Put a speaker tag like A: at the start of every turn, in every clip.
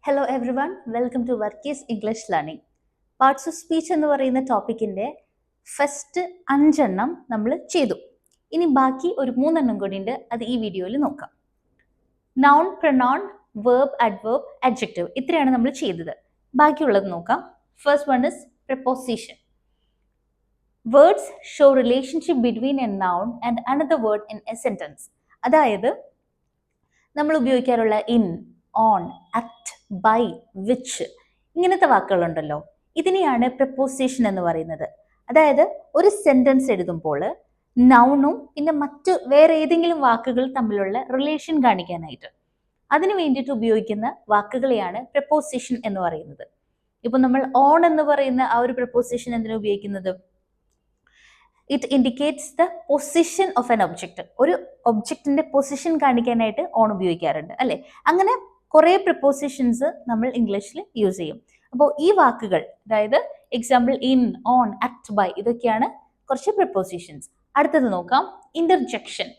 A: Hello everyone, welcome to Varkey's English learning. Parts of speech എന്ന് പറയുന്ന ടോപ്പിക്കിൻ്റെ first 5 നമ്മൾ ചെയ്തു. ഇനി ബാക്കി ഒരു 3 കൂടി ഉണ്ട്, അത് ഈ വീഡിയോയിൽ നോക്കാം. Noun, pronoun, verb, adverb, adjective, ഇത്രയാണ് നമ്മൾ ചെയ്തത്. ബാക്കിയുള്ളത് നോക്കാം. First one is preposition. Words show relationship between a noun and another word in a sentence. അതായത് നമ്മൾ ഉപയോഗിക്കാറുള്ള in, on, at, by, which ഇങ്ങനത്തെ വാക്കുകളുണ്ടല്ലോ, ഇതിനെയാണ് preposition എന്ന് പറയുന്നത്. അതായത് ഒരു സെന്റൻസ് എഴുതുമ്പോൾ നൗണും പിന്നെ മറ്റു വേറെ ഏതെങ്കിലും വാക്കുകൾ തമ്മിലുള്ള റിലേഷൻ കാണിക്കാനായിട്ട് അതിനു വേണ്ടിയിട്ട് ഉപയോഗിക്കുന്ന വാക്കുകളെയാണ് preposition എന്ന് പറയുന്നത്. ഇപ്പൊ നമ്മൾ ഓൺ എന്ന് പറയുന്ന ആ ഒരു preposition എന്തിനാ ഉപയോഗിക്കുന്നത്? It indicates the position of an object. ഒരു ഒബ്ജക്റ്റിന്റെ പൊസിഷൻ കാണിക്കാനായിട്ട് ഓൺ ഉപയോഗിക്കാറുണ്ട് അല്ലെ. അങ്ങനെ കുറെ പ്രിപ്പോസിഷൻസ് നമ്മൾ ഇംഗ്ലീഷിൽ യൂസ് ചെയ്യും. അപ്പോൾ ഈ വാക്കുകൾ, അതായത് example in, on, at, by, ഇതൊക്കെയാണ് കുറച്ച് പ്രിപ്പോസിഷൻസ്. അടുത്തത് നോക്കാം, ഇന്റർജെക്ഷൻ.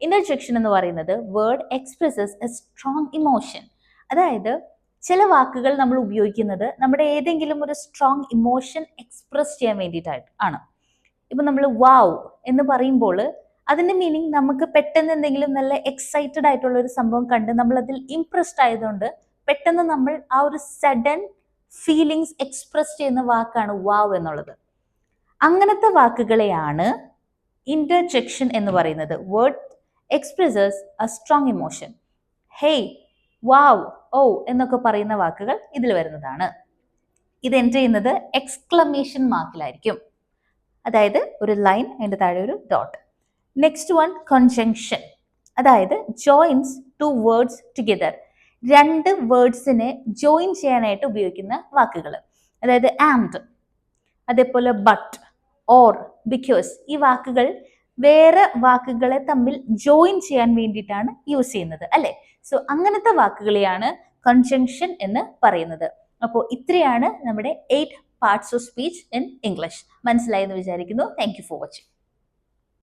A: ഇന്റർജെക്ഷൻ എന്ന് പറയുന്നത് word expresses a strong emotion. അതായത് ചില വാക്കുകൾ നമ്മൾ ഉപയോഗിക്കുന്നത് നമ്മുടെ ഏതെങ്കിലും ഒരു സ്ട്രോങ് ഇമോഷൻ എക്സ്പ്രസ് ചെയ്യാൻ വേണ്ടിയിട്ടായിട്ട് ആണ്. ഇപ്പൊ നമ്മൾ വാവ് എന്ന് പറയുമ്പോൾ അതിന്റെ മീനിങ് നമുക്ക് പെട്ടെന്ന് എന്തെങ്കിലും നല്ല എക്സൈറ്റഡ് ആയിട്ടുള്ള ഒരു സംഭവം കണ്ട് നമ്മൾ അതിൽ ഇംപ്രസ്ഡ് ആയതുകൊണ്ട് പെട്ടെന്ന് നമ്മൾ ആ ഒരു സഡൻ ഫീലിങ്സ് എക്സ്പ്രസ് ചെയ്യുന്ന വാക്കാണ് വാവ് എന്നുള്ളത്. അങ്ങനത്തെ വാക്കുകളെയാണ് ഇന്റർജെക്ഷൻ എന്ന് പറയുന്നത്. Word expresses a strong emotion. Hey, wow, oh എന്നൊക്കെ പറയുന്ന വാക്കുകൾ ഇതിൽ വരുന്നതാണ്. ഇത് എൻ്റർ ചെയ്യുന്നത് എക്സ്ക്ലമേഷൻ മാർക്കിലായിരിക്കും. അതായത് ഒരു ലൈൻ, അതിൻ്റെ താഴെ ഒരു ഡോട്ട്. Next one, conjunction. അതായത് ജോയിൻസ് ടു വേർഡ്സ് ടുഗെദർ. 2 വേർഡ്സിനെ ജോയിൻ ചെയ്യാനായിട്ട് ഉപയോഗിക്കുന്ന വാക്കുകൾ. അതായത് ആൻഡ്, അതേപോലെ ബട്ട്, ഓർ, ബിക്കോസ്. ഈ വാക്കുകൾ വേറെ വാക്കുകളെ തമ്മിൽ ജോയിൻ ചെയ്യാൻ വേണ്ടിയിട്ടാണ് യൂസ് ചെയ്യുന്നത് അല്ലെ. സോ അങ്ങനത്തെ വാക്കുകളെയാണ് കൺജങ്ഷൻ എന്ന് പറയുന്നത്. അപ്പോൾ ഇത്രയാണ് നമ്മുടെ 8 parts of speech in English. മനസ്സിലായെന്ന് വിചാരിക്കുന്നു. Thank you for watching.